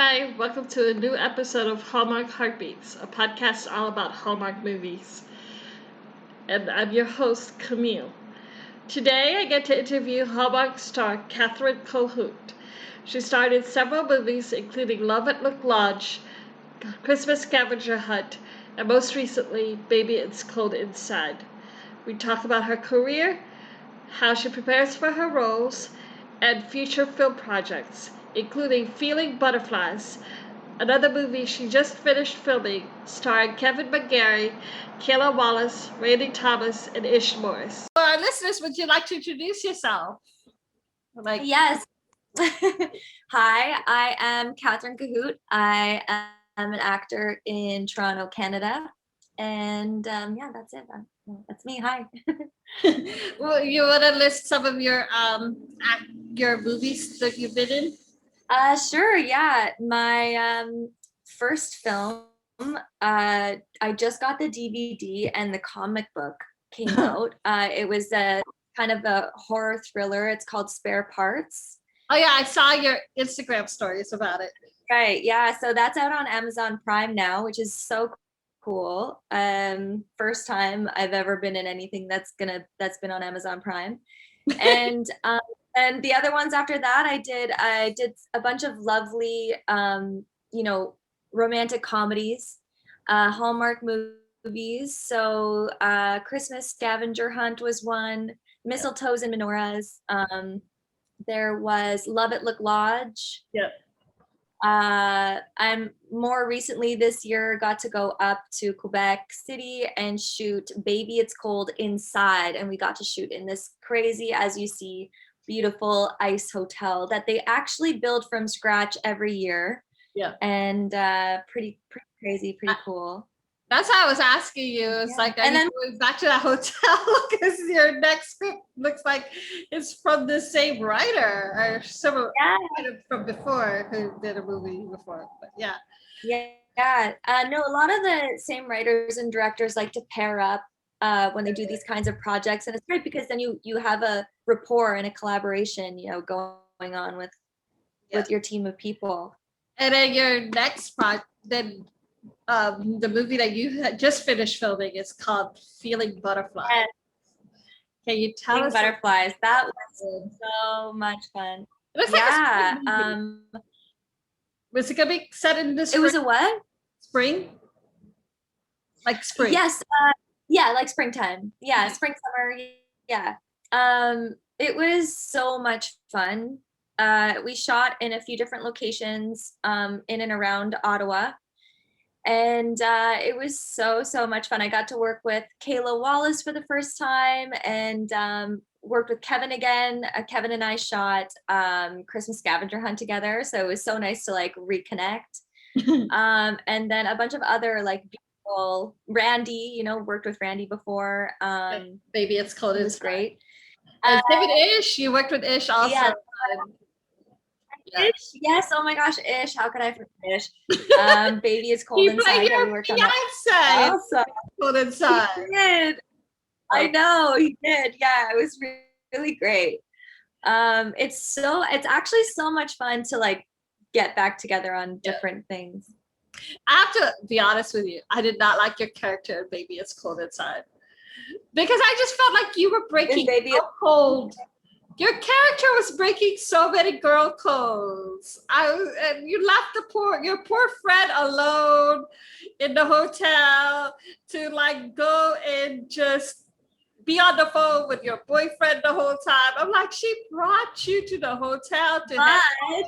Hi, welcome to a new episode of Hallmark Heartbeats, a podcast all about Hallmark movies. And I'm your host, Camille. Today I get to interview Hallmark star Kathryn Kohut. She starred in several movies, including Love at Look Lodge, Christmas Scavenger Hunt, and most recently, Baby It's Cold Inside. We talk about her career, how she prepares for her roles, and future film projects, including Feeling Butterflies, another movie she just finished filming, starring Kevin McGarry, Kayla, Wallace, Randy Thomas, and Ish Morris. For our listeners, would you like to introduce yourself? Yes. Hi, I am Kathryn Kohut. I am an actor in Toronto, Canada. And that's it. That's me. Hi. Well, you want to list some of your movies that you've been in? Sure. Yeah. My first film, I just got the DVD and the comic book came out. It was a kind of a horror thriller. It's called Spare Parts. Oh yeah, I saw your Instagram stories about it. Right. Yeah. So that's out on Amazon Prime now, which is so cool. First time I've ever been in anything that's been on Amazon Prime. And the other ones after that I did a bunch of lovely romantic comedies, Hallmark movies. So Christmas Scavenger Hunt was one, Mistletoes and Menorahs. There was Love at Look Lodge. Yep. I'm more recently this year got to go up to Quebec City and shoot Baby It's Cold Inside, and we got to shoot in this crazy, as you see, beautiful ice hotel that they actually build from scratch every year. Yeah. And pretty crazy, pretty cool. That's how I was asking you. It's like, are you going back to that hotel? Because your next script looks like it's from the same writer or someone from before who did a movie before. But yeah. No, a lot of the same writers and directors like to pair up when they do these kinds of projects, and it's great because then you have a rapport and a collaboration, going on with your team of people. And then your next project, then. The movie that you had just finished filming is called Feeling Butterflies. Yes. Can you tell us? Butterflies. That was so much fun. It looks like was it gonna be set in the spring? It was a what? Spring? Like spring. Yes. Like springtime. Yeah, spring, summer. Yeah. It was so much fun. We shot in a few different locations in and around Ottawa. And it was so much fun. I got to work with Kayla, Wallace for the first time, and worked with Kevin again. Kevin and I shot Christmas Scavenger Hunt together, so it was so nice to like reconnect. And then a bunch of other like beautiful Randy, worked with Randy before. Baby It's Cold. It was great. And David Ish, you worked with Ish also. Yeah. Ish, yes. Oh my gosh, Ish. How could I forget Ish? Baby It's Cold Inside. That we worked on that. Also. Cold Inside. He did. I know he did. Yeah, it was really great. It's actually so much fun to like get back together on different things. I have to be honest with you. I did not like your character in Baby It's Cold Inside because I just felt like you were breaking cold. Your character was breaking so many girl codes. And you left your poor friend alone in the hotel to like go and just be on the phone with your boyfriend the whole time. I'm like, she brought you to the hotel to have her,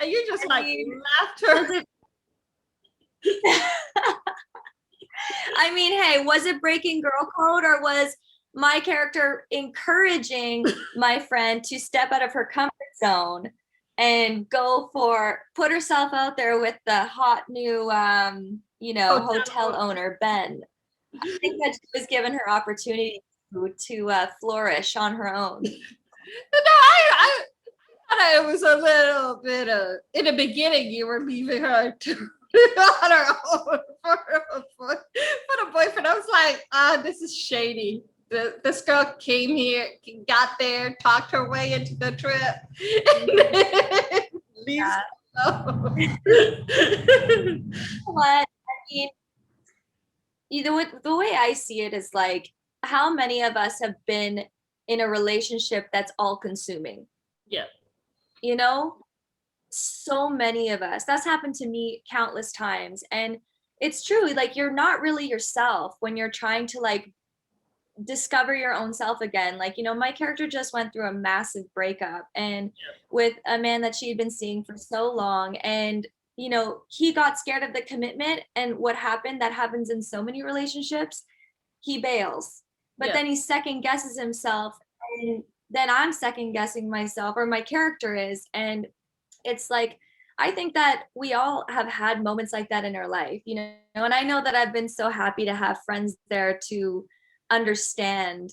and you just left her. I mean, hey, was it breaking girl code, or was my character encouraging my friend to step out of her comfort zone and put herself out there with the hot new, hotel owner, Ben? I think that she was given her opportunity to flourish on her own. No, I thought it was a little bit of, in the beginning, you were leaving her on her own for the boyfriend. I was like, this is shady. This girl came here, got there, talked her way into the trip, and then leaves Oh. What? I mean, you know what, the way I see it is like, how many of us have been in a relationship that's all consuming? Yeah. You know, so many of us. That's happened to me countless times. And it's true, like you're not really yourself when you're trying to like discover your own self again. Like, you know, my character just went through a massive breakup and with a man that she had been seeing for so long. And, you know, he got scared of the commitment. And what happened, that happens in so many relationships, he bails. But then he second guesses himself. And then I'm second guessing myself, or my character is. And it's like, I think that we all have had moments like that in our life, you know, and I know that I've been so happy to have friends there to understand,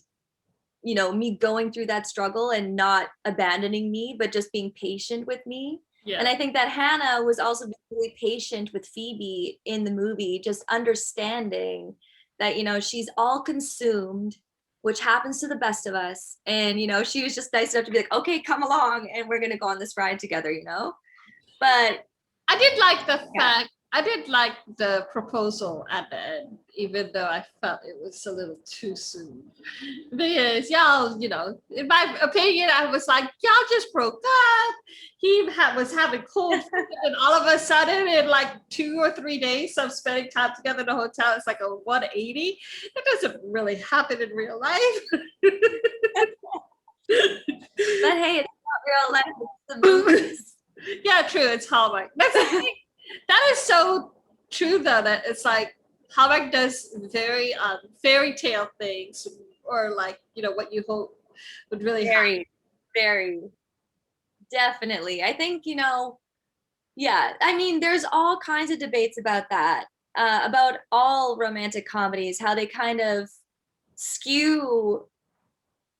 you know, me going through that struggle and not abandoning me, but just being patient with me. Yeah. And I think that Hannah was also really patient with Phoebe in the movie, just understanding that, you know, she's all consumed, which happens to the best of us. And, you know, she was just nice enough to be like, okay, come along and we're going to go on this ride together, you know? But I did like the fact, I did like the proposal at the end, even though I felt it was a little too soon. Because y'all, you know, in my opinion, I was like, y'all just broke up. He was having cold feet, and all of a sudden, in like 2 or 3 days of spending time together in a hotel, it's like a 180. It doesn't really happen in real life. but hey, it's not real life, it's the movies. Yeah, true. It's Hallmark. That's the thing. That is so true, though. That it's like Hallmark does very fairy tale things, or like, you know, what you hope would really happen. Very, definitely. I think, you know, yeah. I mean, there's all kinds of debates about that, about all romantic comedies, how they kind of skew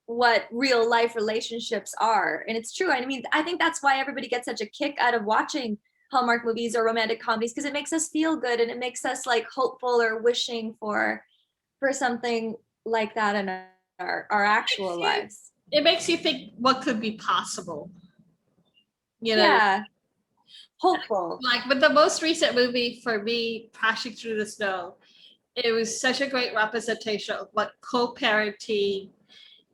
what real life relationships are. And it's true. I mean, I think that's why everybody gets such a kick out of watching Hallmark movies or romantic comedies, because it makes us feel good and it makes us like hopeful or wishing for something like that in our actual lives. It makes you think what could be possible. You know? Yeah. Hopeful. Like with the most recent movie for me, Crashing Through the Snow, it was such a great representation of what co-parenting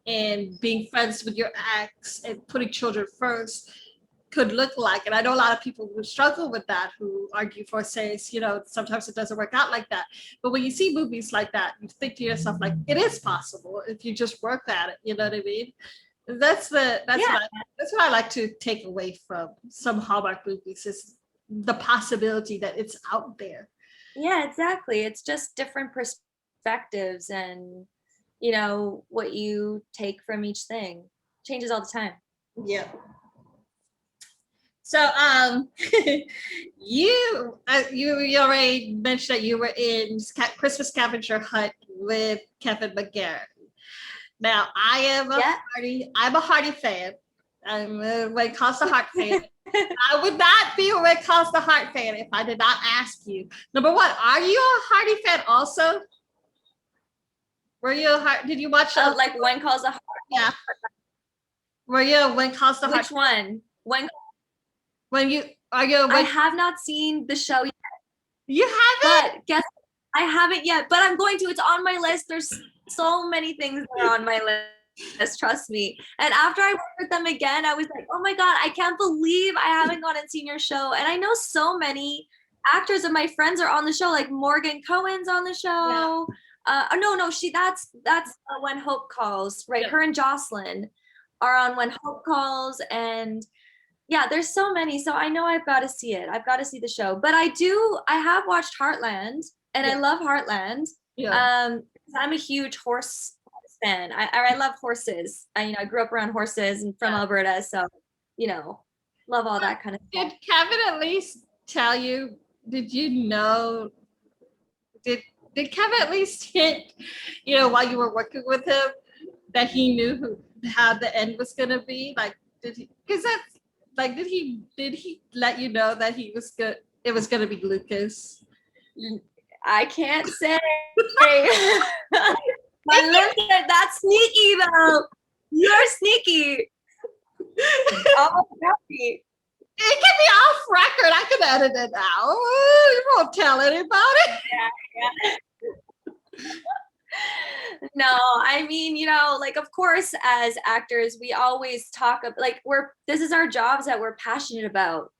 and being friends with your ex and putting children first could look like. And I know a lot of people who struggle with that, who argue for, says, you know, sometimes it doesn't work out like that. But when you see movies like that, you think to yourself, like, it is possible if you just work at it. You know what I mean? That's what I like to take away from some Hallmark movies, is the possibility that it's out there. Yeah, exactly. It's just different perspectives, and you know, what you take from each thing changes all the time. Yeah. So you already mentioned that you were in Christmas Scavenger Hunt with Kevin McGarry. Now I'm a Hardy fan. I'm a When It Calls the Heart fan. I would not be a When It Calls the Heart fan if I did not ask you. Number one, are you a Hardy fan also? Were you did you watch like When Calls the Heart? Yeah. Were you a When Calls the Heart? Which one? I have not seen the show yet. You haven't? But guess I haven't yet, but I'm going to. It's on my list. There's so many things that are on my list, trust me. And after I worked with them again, I was like, oh my God, I can't believe I haven't gone and seen your show. And I know so many actors of my friends are on the show, like Morgan Cohen's on the show. Yeah. That's When Hope Calls, right? Yeah. Her and Jocelyn are on When Hope Calls, and yeah, there's so many. So I know I've got to see it. I've got to see the show. But I have watched Heartland, and I love Heartland. Yeah. I'm a huge horse fan. I love horses. I grew up around horses and from Alberta, so love all that kind of stuff. Did Kevin at least tell you? Did you know? Did Kevin at least hint, while you were working with him, that he knew how the end was gonna be? Like, did he? Because that's like, did he let you know that he was good? It was gonna be Lucas. I can't say. That's sneaky though. You're sneaky. Oh, It can be off record. I can edit it out. You won't tell anybody. Yeah. No, I mean, like, of course, as actors, we always talk like this is our jobs that we're passionate about,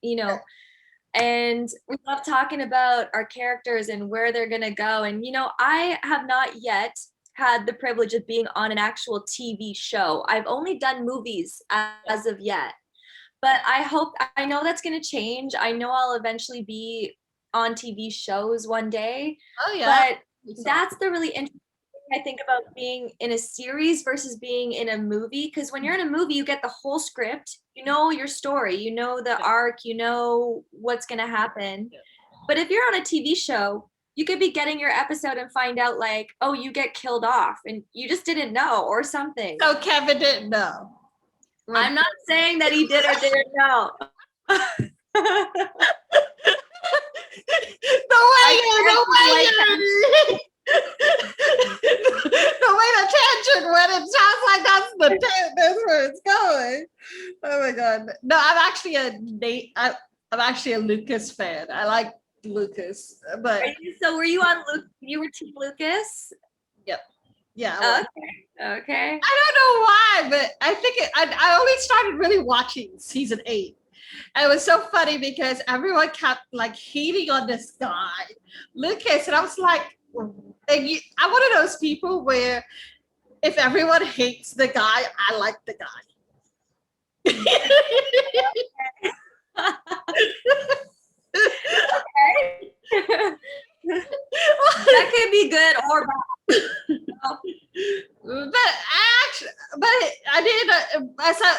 and we love talking about our characters and where they're gonna go. And I have not yet had the privilege of being on an actual TV show. I've only done movies as of yet, but I know that's gonna change. I know I'll eventually be on TV shows one day. Oh yeah. But that's the really interesting thing I think about being in a series versus being in a movie. Because when you're in a movie, you get the whole script, your story, the arc, what's gonna happen. But if you're on a TV show, you could be getting your episode and find out like, oh, you get killed off and you just didn't know or something. So Kevin didn't know. I'm not saying that he did or didn't know. The way the tangent went, it sounds like that's where it's going. Oh my god! No, I'm actually a Lucas fan. I like Lucas, but so were you on Luke? You were Team Lucas? Yep. Yeah. Okay. I don't know why, but I think I only started really watching season 8. And it was so funny because everyone kept like hating on this guy, Lucas, and I was like, I'm one of those people where if everyone hates the guy, I like the guy. That could be good or bad. But I did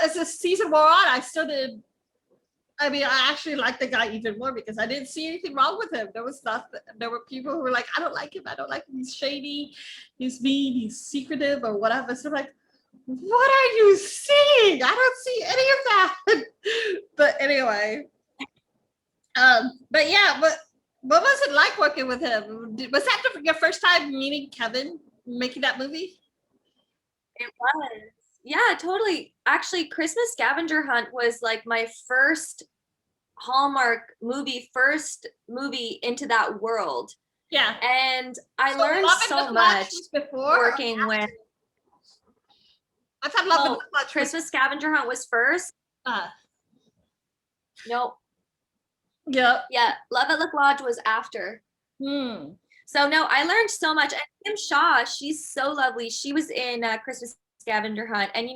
as a season wore on, I still did. I mean, I actually like the guy even more because I didn't see anything wrong with him. There was nothing. There were people who were like, I don't like him. I don't like him. He's shady. He's mean. He's secretive or whatever. So I'm like, what are you seeing? I don't see any of that. But anyway, but what was it like working with him? Was that your first time meeting Kevin, making that movie? It was. Yeah, totally. Actually, Christmas Scavenger Hunt was like my first Hallmark first movie into that world. Yeah. And I learned so much working with. I thought Love and Lodge. Christmas Scavenger Hunt was first. Nope. Yep. Yeah, Love at Look Lodge was after. So no, I learned so much. And Kim Shaw, she's so lovely. She was in Christmas Scavenger Hunt, and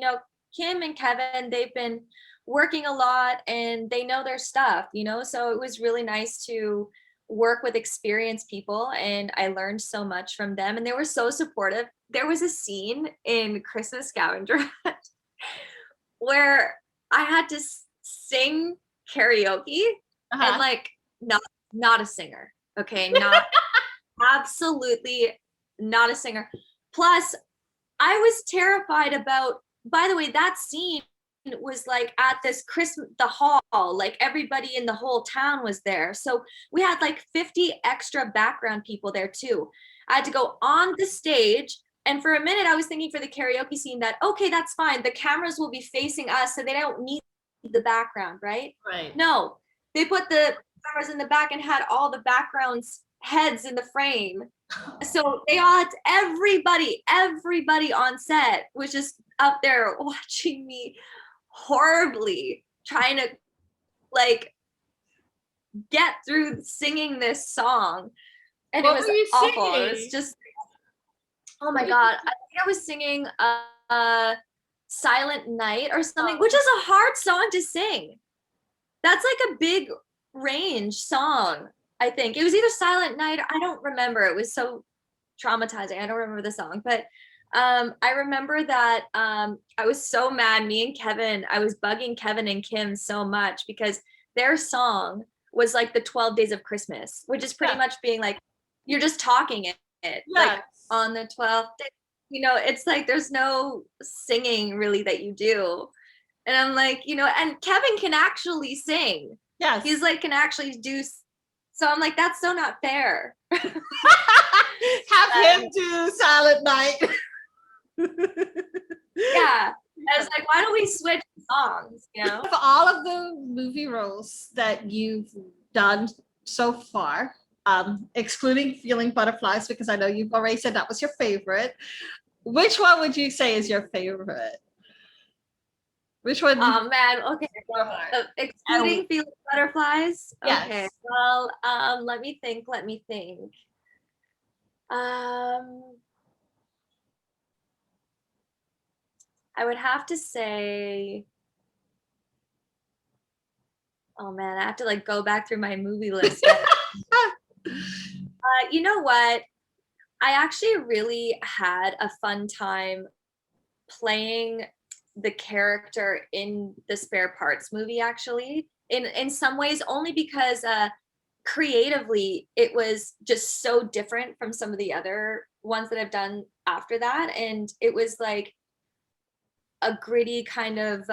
Kim and Kevin, they've been working a lot and they know their stuff, so it was really nice to work with experienced people, and I learned so much from them, and they were so supportive. There was a scene in Christmas Scavenger Hunt where I had to sing karaoke and like not a singer, okay, not absolutely not a singer. Plus I was terrified about, by the way, that scene was like at this the hall, like everybody in the whole town was there. So we had like 50 extra background people there too. I had to go on the stage. And for a minute, I was thinking for the karaoke scene that, okay, that's fine. The cameras will be facing us, so they don't need the background, right? Right. No, they put the cameras in the back and had all the backgrounds heads in the frame. So they all had everybody on set was just up there watching me horribly trying to like get through singing this song. And what it was awful. Singing? It was just, oh my God. I think I was singing Silent Night or something, which is a hard song to sing. That's like a big range song. I think it was either Silent Night. I don't remember. It was so traumatizing. I don't remember the song, but I remember that I was so mad. Me and Kevin, I was bugging Kevin and Kim so much because their song was like the 12 Days of Christmas, which is pretty much being like, you're just talking it like on the 12th day. It's like there's no singing really that you do. And I'm like, and Kevin can actually sing. Yeah, he's like can actually do. So I'm like, that's so not fair. Have him do Silent Night. Yeah. I was like, why don't we switch songs, Of all of the movie roles that you've done so far, excluding Feeling Butterflies, because I know you've already said that was your favorite, which one would you say is your favorite? Which one? Oh man, okay. Excluding Feeling Butterflies. Yes. Okay. Well, let me think. I would have to say, oh man, I have to like go back through my movie list. You know what? I actually really had a fun time playing the character in the Spare Parts movie, actually. In some ways, only because creatively it was just so different from some of the other ones that I've done after that. And it was like a gritty kind of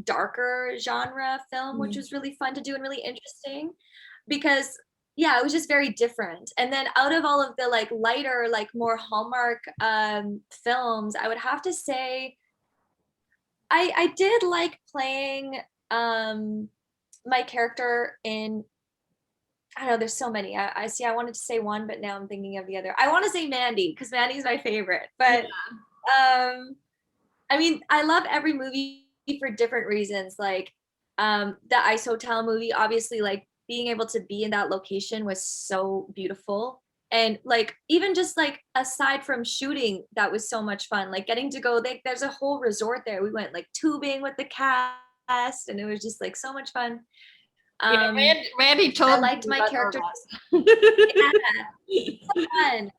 darker genre film, which was really fun to do and really interesting because yeah, it was just very different. And then out of all of the like lighter, like more Hallmark films, I would have to say I did like playing my character in, I don't know, there's so many. I see I wanted to say one, but now I'm thinking of the other. I want to say Mandy because Mandy's my favorite. But I mean, I love every movie for different reasons. Like the Ice Hotel movie, obviously, like being able to be in that location was so beautiful. And like even just like aside from shooting, that was so much fun. Like getting to go, there's a whole resort there. We went like tubing with the cast, and it was just like so much fun. Randy told I liked my character. Yeah, fun.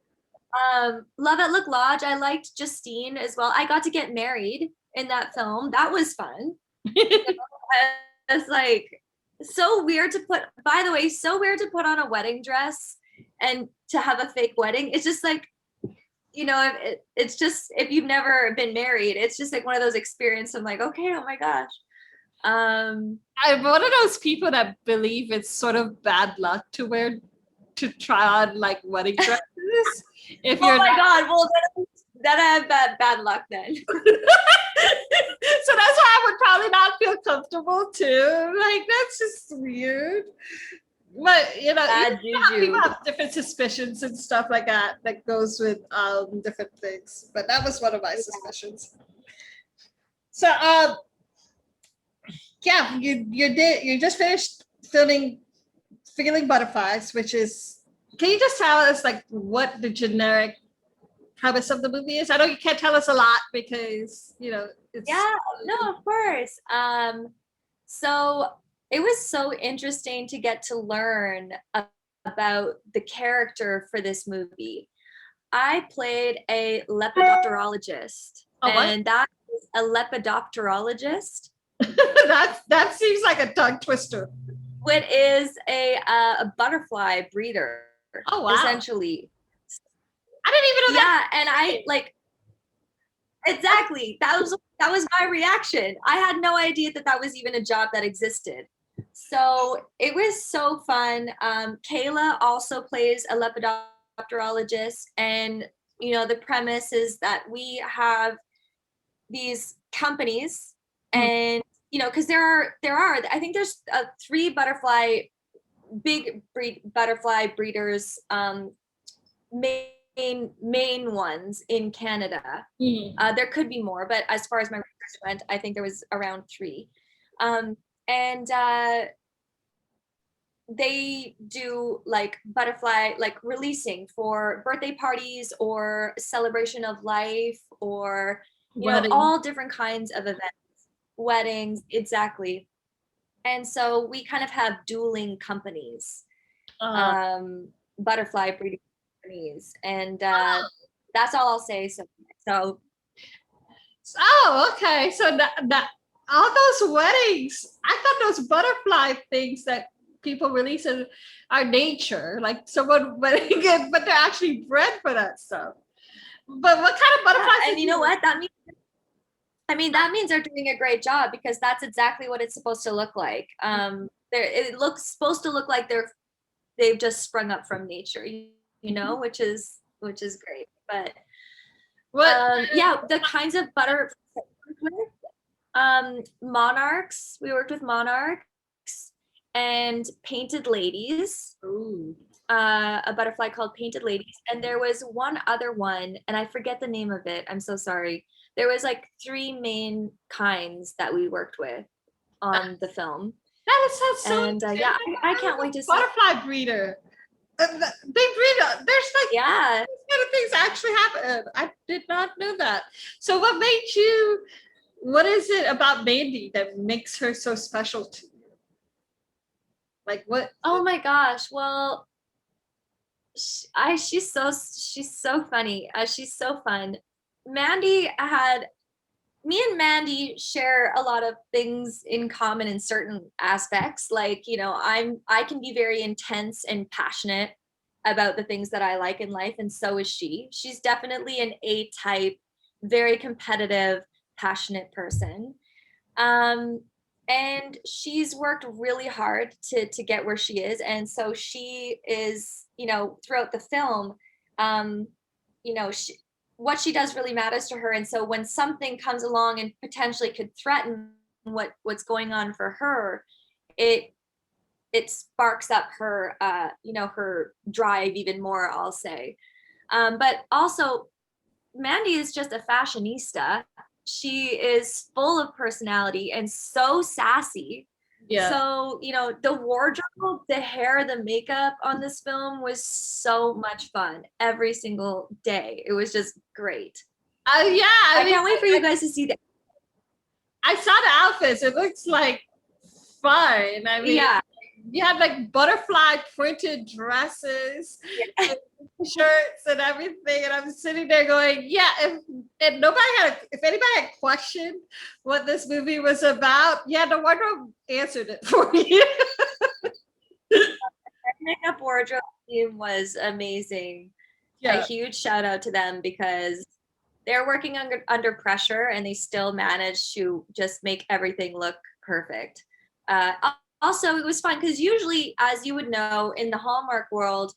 Love at Look Lodge. I liked Justine as well. I got to get married in that film. That was fun. It's like so weird to put. By the way, so weird to put on a wedding dress and to have a fake wedding. It's just like, you know, it's just if you've never been married, it's just like one of those experiences. I'm like, okay, oh my gosh. I'm one of those people that believe it's sort of bad luck to try on like wedding dresses. If you're oh my god, well then I have bad luck then. So that's why I would probably not feel comfortable too. Like that's just weird. But you know, people have different suspicions and stuff like that that goes with different things. But that was one of my suspicions. So yeah, you just finished filming Feeling Butterflies, which is, can you just tell us like what the generic premise of the movie is? I know you can't tell us a lot because you know it's no, of course. So it was so interesting to get to learn about the character for this movie. I played a lepidopterologist, and that is a lepidopterologist. that seems like a tongue twister. What is a butterfly breeder? Oh wow! Essentially, I didn't even know that. Yeah, and I like exactly that was my reaction. I had no idea that was even a job that existed. So it was so fun. Kayla also plays a lepidopterologist, and you know the premise is that we have these companies, and you know because there are I think there's 3 big butterfly breeders, main ones in Canada. There could be more, but as far as my research went, I think there was around 3. And they do like butterfly like releasing for birthday parties or celebration of life or you know all different kinds of events, weddings, exactly. And so we kind of have dueling companies, butterfly breeding companies, and that's all I'll say. So okay. So that all those weddings, I thought those butterfly things that people release are nature, like someone wedding it, but they're actually bred for that stuff. But what kind of butterflies? Yeah, and you know what that means? I mean, that means they're doing a great job because that's exactly what it's supposed to look like. It looks supposed to look like they've just sprung up from nature, you know, which is great. But yeah, the kinds of Monarchs. We worked with Monarchs and Painted Ladies. Ooh. A butterfly called Painted Ladies. And there was one other one, and I forget the name of it. I'm so sorry. There was like 3 main kinds that we worked with on the film. That sounds so And yeah, I can't wait to see. Butterfly breeder. They breed. There's like Yeah. these kind of things actually happen. I did not know that. So what made you? What is it about Mandy that makes her so special to you? Like what? Oh my gosh. Well, she's so funny. She's so fun. Me and Mandy share a lot of things in common in certain aspects. Like, I can be very intense and passionate about the things that I like in life, and so is she. She's definitely an A-type, very competitive, passionate person. And she's worked really hard to get where she is. And so she is, throughout the film, what she does really matters to her. And so when something comes along and potentially could threaten what's going on for her, it sparks up her her drive even more, I'll say. But also, Mandy is just a fashionista. She is full of personality and so sassy. Yeah. So, the wardrobe, the hair, the makeup on this film was so much fun every single day. It was just great. Yeah. I can't wait for you guys to see that. I saw the outfits. It looks like fun. I mean, Yeah. You had like butterfly printed dresses, and shirts, and everything. And I'm sitting there going, "Yeah." If anybody had questioned what this movie was about, yeah, the wardrobe answered it for you. Makeup wardrobe team was amazing. Yeah. A huge shout out to them because they're working under pressure and they still manage to just make everything look perfect. Also, it was fun because usually, as you would know, in the Hallmark world,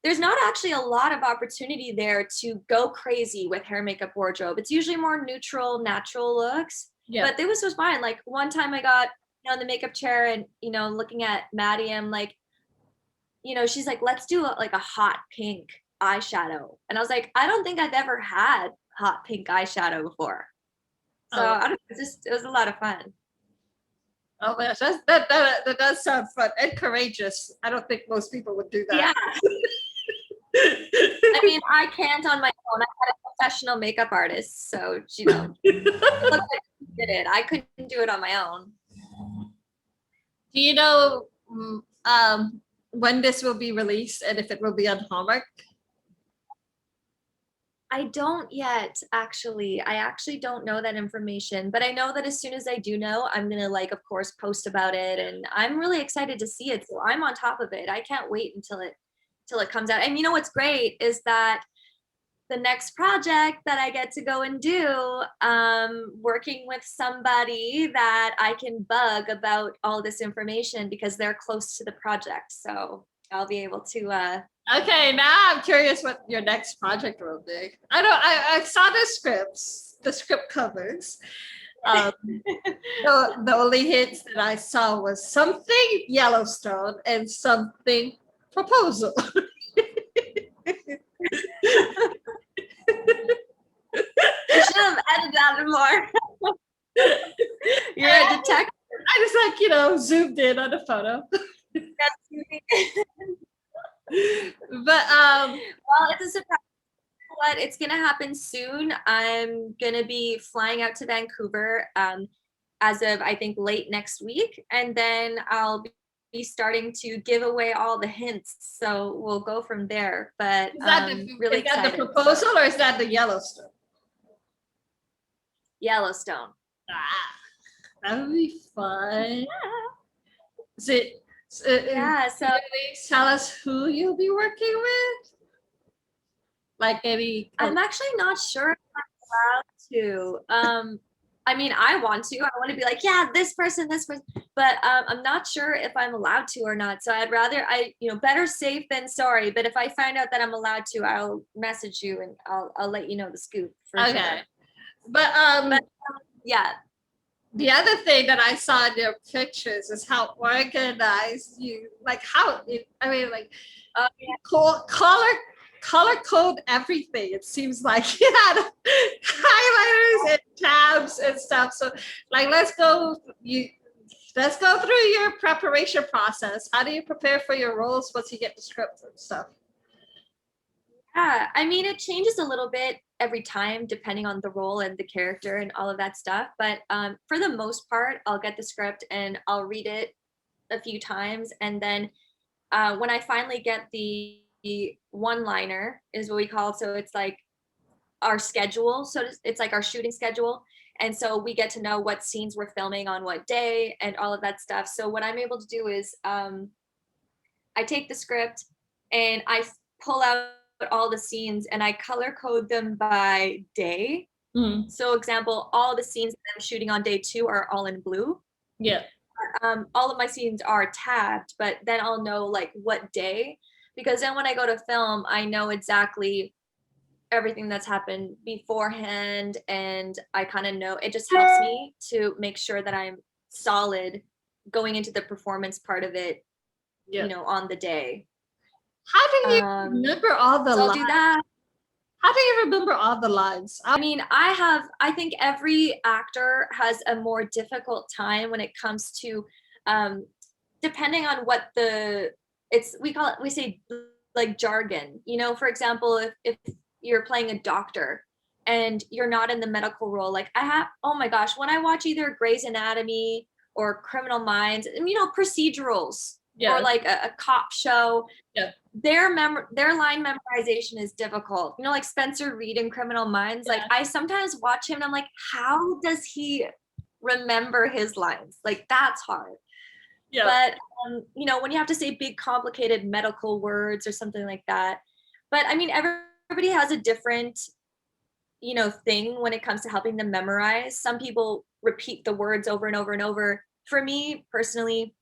there's not actually a lot of opportunity there to go crazy with hair, makeup, wardrobe. It's usually more neutral, natural looks. Yeah. But this was fine. Like one time I got in the makeup chair and, looking at Maddie, I'm like, she's like, let's do like a hot pink eyeshadow. And I was like, I don't think I've ever had hot pink eyeshadow before. So I don't know, it was a lot of fun. Oh my gosh, that does sound fun and courageous. I don't think most people would do that. Yeah. I mean, I can't on my own. I had a professional makeup artist, so it looked like she did it. I couldn't do it on my own. Do you know when this will be released and if it will be on Hallmark? I don't yet, actually. I actually don't know that information, but I know that as soon as I do know, I'm gonna of course, post about it, and I'm really excited to see it. So I'm on top of it. I can't wait until it comes out. And what's great is that the next project that I get to go and do, working with somebody that I can bug about all this information because they're close to the project. So I'll be able to Okay, now I'm curious what your next project will be. I saw the script covers. The only hints that I saw was something Yellowstone and something proposal. You should have edited that more. You're a detective. I just zoomed in on the photo. But well, it's a surprise. But it's gonna happen soon. I'm gonna be flying out to Vancouver as of I think late next week, and then I'll be starting to give away all the hints. So we'll go from there. But really is that excited. the proposal or is that the Yellowstone? Yellowstone. That would be fun. Yeah. Yeah. So tell us who you'll be working with. Like any. I'm actually not sure if I'm allowed to. I mean, I want to be like, yeah, this person, but I'm not sure if I'm allowed to or not. So I'd rather, better safe than sorry. But if I find out that I'm allowed to, I'll message you and I'll let you know the scoop. For okay. Sure. But yeah. The other thing that I saw in your pictures is how organized you, like how it, I mean, like Yeah. color code everything. It seems like you had highlighters and tabs and stuff. So like, let's go through your preparation process. How do you prepare for your roles once you get the script and stuff? Yeah, I mean, it changes a little bit every time depending on the role and the character and all of that stuff. But for the most part, I'll get the script and I'll read it a few times. And then when I finally get the one liner, is what we call it. So it's like our schedule. So it's like our shooting schedule. And so we get to know what scenes we're filming on what day and all of that stuff. So what I'm able to do is I take the script and I pull out all the scenes and I color code them by day. Mm. So, example, all the scenes that I'm shooting on day 2 are all in blue. Yeah. All of my scenes are tagged, but then I'll know like what day, because then when I go to film, I know exactly everything that's happened beforehand, and I kind of know it just helps me to make sure that I'm solid going into the performance part of it, Yeah. on the day. How do you remember all the So I'll lines? do that. How do you remember all the lines? I mean, I think every actor has a more difficult time when it comes to, depending on what we say like jargon, for example, if you're playing a doctor and you're not in the medical role, like oh my gosh, when I watch either Grey's Anatomy or Criminal Minds, and, procedurals, Yeah. or like a cop show, Yeah. their line memorization is difficult. Like Spencer Reid in Criminal Minds. Yeah. Like I sometimes watch him and I'm like, how does he remember his lines? Like that's hard. Yeah. But when you have to say big complicated medical words or something like that. But I mean, everybody has a different thing when it comes to helping them memorize. Some people repeat the words over and over and over. For me personally,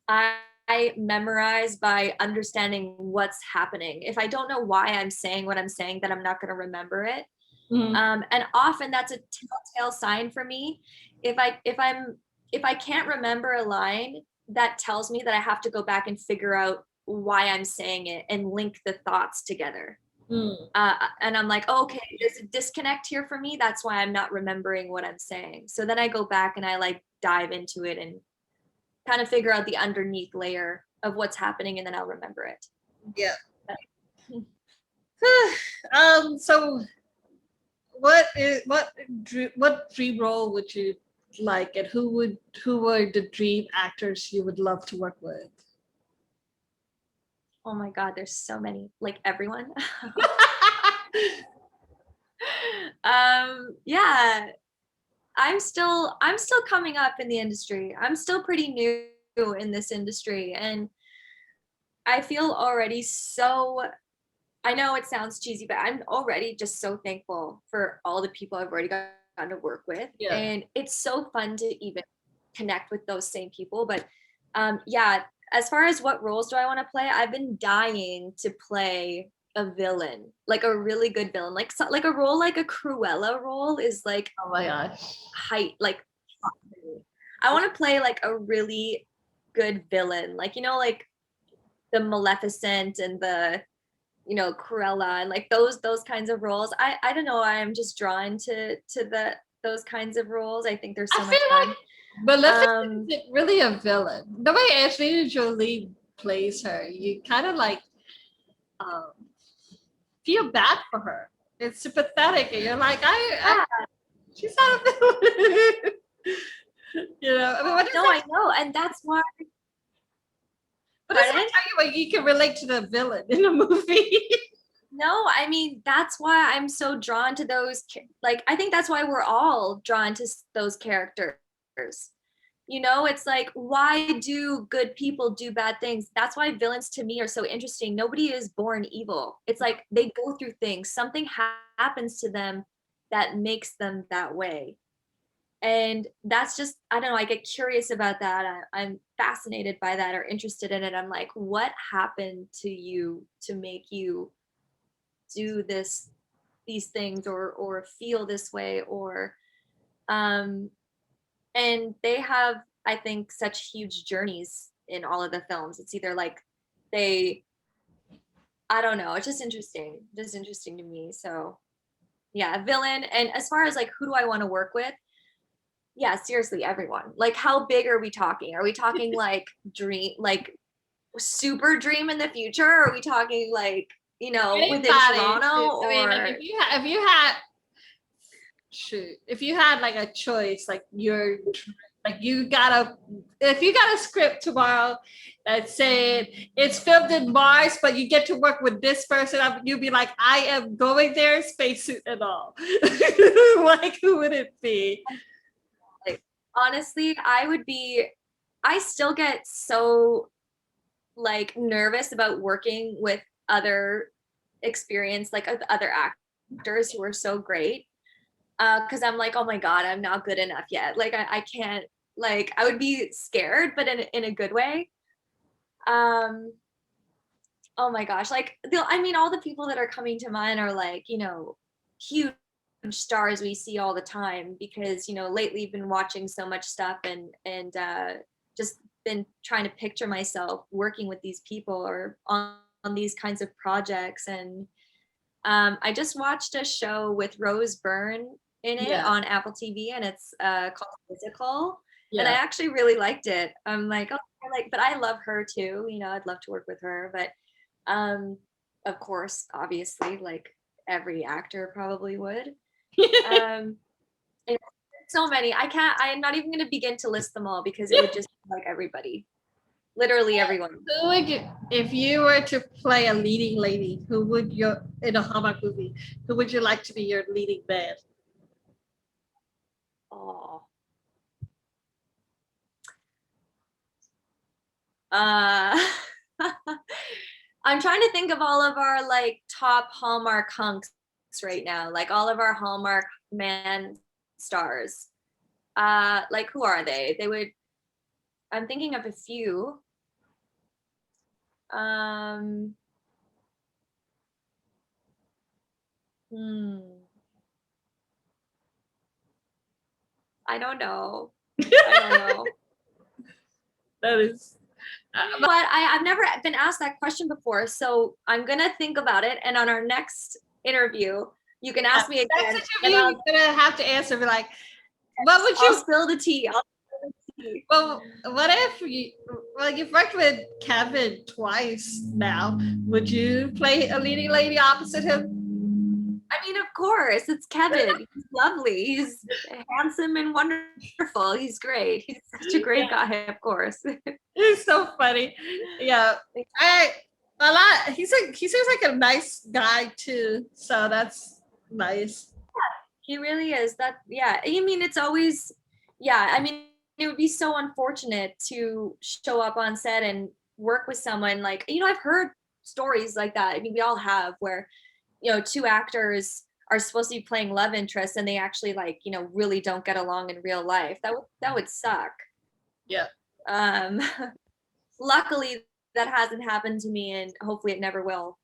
I memorize by understanding what's happening. If I don't know why I'm saying what I'm saying, then I'm not going to remember it. And often that's a telltale sign for me. If I can't remember a line, that tells me that I have to go back and figure out why I'm saying it and link the thoughts together. And I'm like, okay, there's a disconnect here for me. That's why I'm not remembering what I'm saying. So then I go back and I like dive into it and kind of figure out the underneath layer of what's happening, and then I'll remember it. Yeah. So what dream role would you like, and who were the dream actors you would love to work with? Oh my God, there's so many, like everyone. Yeah, I'm still coming up in the industry. I'm still pretty new in this industry, and I feel already so, I know it sounds cheesy, but I'm already just so thankful for all the people I've already gotten to work with. Yeah. And it's so fun to even connect with those same people. But yeah, as far as what roles do I want to play, I've been dying to play a villain, like a really good villain, like a role like a Cruella role is like, oh my gosh, like I want to play like a really good villain, like like the Maleficent and the Cruella and like those kinds of roles. I don't know, I'm just drawn to those kinds of roles. I think they're so much fun. Like Maleficent isn't really a villain. The way Angelina Jolie plays her, you kind of like feel bad for her. It's sympathetic, and you're like, she's not a villain. I mean, I know, and that's why. But does that tell you like you can relate to the villain in a movie? No, I mean, that's why I'm so drawn to those. Like, I think that's why we're all drawn to those characters. It's like, why do good people do bad things? That's why villains to me are so interesting. Nobody is born evil. It's like they go through things. Something happens to them that makes them that way. And that's just, I don't know, I get curious about that. I'm fascinated by that or interested in it. I'm like, what happened to you to make you do these things or feel this way? Or and they have, I think, such huge journeys in all of the films. It's either like they, I don't know, it's just interesting to me. So yeah, villain. And as far as like who do I want to work with, yeah, seriously, everyone. Like, how big are we talking? Are we talking like dream, like super dream in the future? Or are we talking like, within Anybody. Toronto? I mean, like Or if you had shoot, if you had like a choice, like like if you got a script tomorrow that said it's filmed in Mars, but you get to work with this person, you'd be like, I am going there, spacesuit and all. Like, who would it be? like, honestly, I still get so like nervous about working with other experienced, like other actors who are so great. Because I'm like, oh my God, I'm not good enough yet. Like I can't, like I would be scared, but in a good way. Um, oh my gosh, like I mean, all the people that are coming to mind are like, huge stars we see all the time because, lately I've been watching so much stuff and just been trying to picture myself working with these people or on these kinds of projects. And I just watched a show with Rose Byrne in it Yeah, on Apple TV, and it's called Physical. And I yeah. actually really liked it. I'm like, oh, but I love her too. I'd love to work with her. But of course, obviously, like every actor probably would. Um, and so many. I'm not even going to begin to list them all because it would just be like everybody, literally everyone. Who would you, if you were to play a leading lady, who would your in a Hallmark movie? Who would you like to be your leading man? Oh. Uh, I'm trying to think of all of our like top Hallmark hunks right now, like all of our Hallmark man stars. Like who are they? I'm thinking of a few. Um, hmm, I don't know. I don't know. That is. But I've never been asked that question before, so I'm gonna think about it. And on our next interview, you can ask me again, Next and interview, you're gonna have to answer. Be like, what would I'll you? spill the tea. I'll spill the tea. Well, what if you? Well, you've worked with Kevin twice now. Would you play a leading lady opposite him? I mean, of course, it's Kevin. He's lovely. He's handsome and wonderful. He's great. He's such a great Yeah, guy, of course. he's so funny. Yeah, I a lot. He seems like a nice guy too. So that's nice. He really is. Yeah. I mean, it's always, yeah. I mean, it would be so unfortunate to show up on set and work with someone like, I've heard stories like that. I mean, we all have where, two actors are supposed to be playing love interests and they actually like, really don't get along in real life. That would suck. Yeah. Um, luckily that hasn't happened to me and hopefully it never will.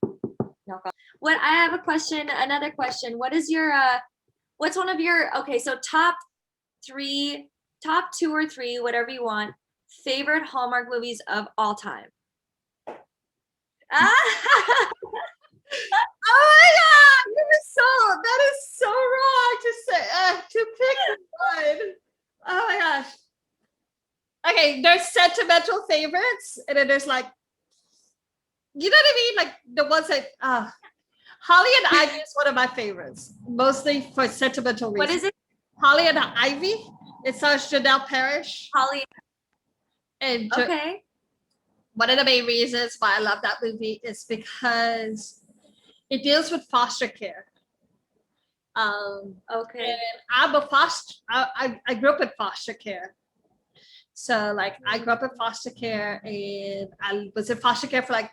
What I have another question. What's one of your, okay, so three, top two or three, whatever you want, favorite Hallmark movies of all time? Ah! Oh my god, that is so wrong to say to pick one. Oh my gosh. Okay, there's sentimental favorites, and then there's like, you know what I mean? Like the ones that Holly and Ivy is one of my favorites, mostly for sentimental What reasons. is it? Holly and Ivy. It stars Janelle Parrish. Holly. And Okay. one of the main reasons why I love that movie is because it deals with foster care. Okay. And I'm a foster. I grew up in foster care. So like I grew up in foster care, and I was in foster care for like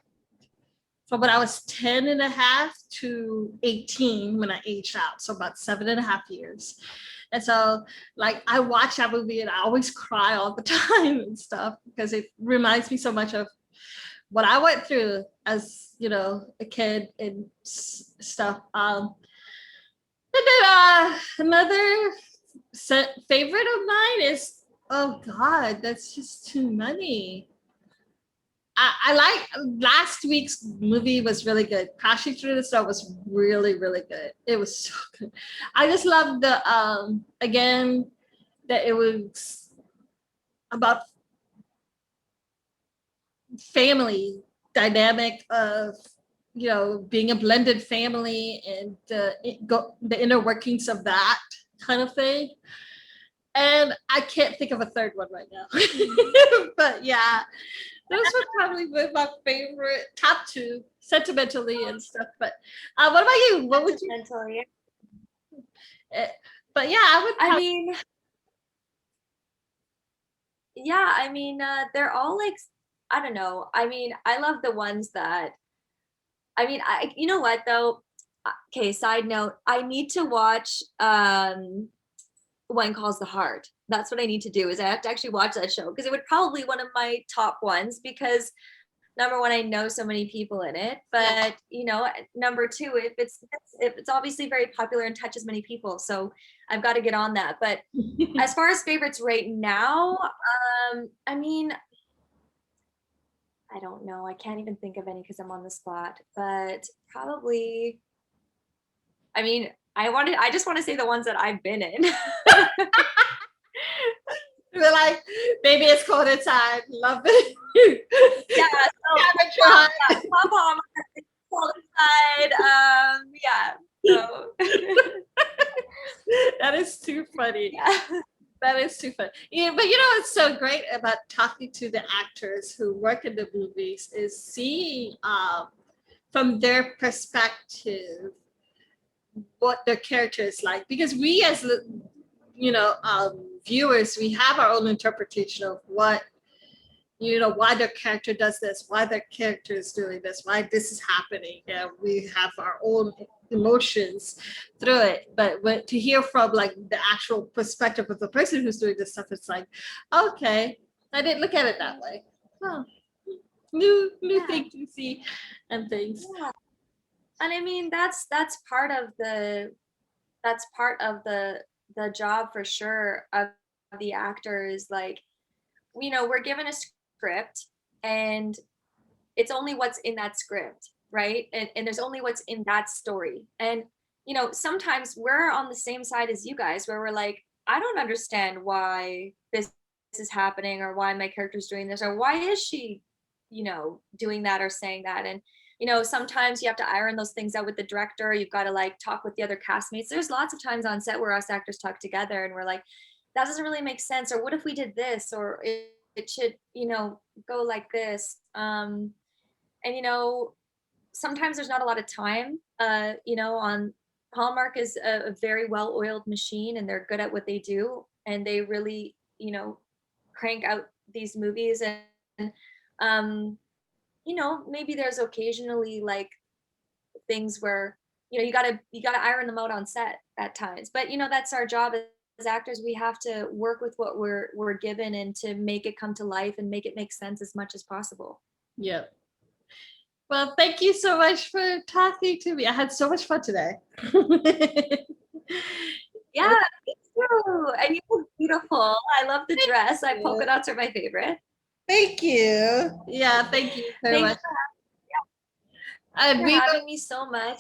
from when I was 10 and a half to 18 when I aged out. So about 7.5 years. And so like I watch that movie and I always cry all the time and stuff because it reminds me so much of what I went through as, a kid and stuff. And then another favorite of mine is Oh God, that's just too many. I like last week's movie was really good. Crashing Through the Snow was really, really good. It was so good. I just love the again that it was about family dynamic of being a blended family and the inner workings of that kind of thing. And I can't think of a third one right now. But yeah, those were probably my favorite top two, sentimentally and stuff. But what about you? What would you? Sentimentally. But yeah, I would. I mean, yeah, I mean, they're all like, I don't know. I mean, I love the ones that, I mean, you know what though? Okay, side note, I need to watch One Calls the Heart. That's what I need to do is I have to actually watch that show because it would probably one of my top ones because number one, I know so many people in it, but number two, if it's obviously very popular and touches many people, so I've got to get on that. But as far as favorites right now, I mean, I don't know. I can't even think of any because I'm on the spot, but probably, I mean, I just want to say the ones that I've been in. We're like, baby, it's cold inside. Love it. Yeah, so Pom-Pom, it's cold inside. Yeah. So that is too funny. Yeah. That is too funny. Yeah, but what's so great about talking to the actors who work in the movies is seeing from their perspective what their character is like, because we as viewers, we have our own interpretation of what why their character does this, why their character is doing this, why this is happening, and we have our own emotions through it. But to hear from like the actual perspective of the person who's doing this stuff, it's like, okay, I didn't look at it that way. Oh, new thing to see and things. Yeah. And I mean that's part of the job for sure of the actors. Like, we're given a script and it's only what's in that script, right? And there's only what's in that story. And sometimes we're on the same side as you guys where we're like, I don't understand why this is happening or why my character's doing this or why is she doing that or saying that. And sometimes you have to iron those things out with the director. You've got to like talk with the other castmates. There's lots of times on set where us actors talk together and we're like, that doesn't really make sense, or what if we did this, or it should go like this. And sometimes there's not a lot of time. On Hallmark is a very well-oiled machine and they're good at what they do and they really crank out these movies. And maybe there's occasionally like things where you gotta iron them out on set at times, but that's our job as actors. We have to work with what we're given and to make it come to life and make it make sense as much as possible. Yeah. Well, thank you so much for talking to me. I had so much fun today. Yeah, me too. And you look beautiful. I love the dress. Polka dots are my favorite. Thank you. Yeah, thank you very much. Thanks for having me so much.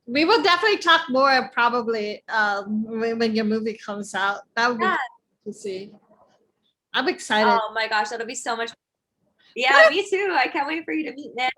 We will definitely talk more probably when your movie comes out. That would be good to see. I'm excited. Oh my gosh, that'll be so much. Yeah, me too. I can't wait for you to meet Nick.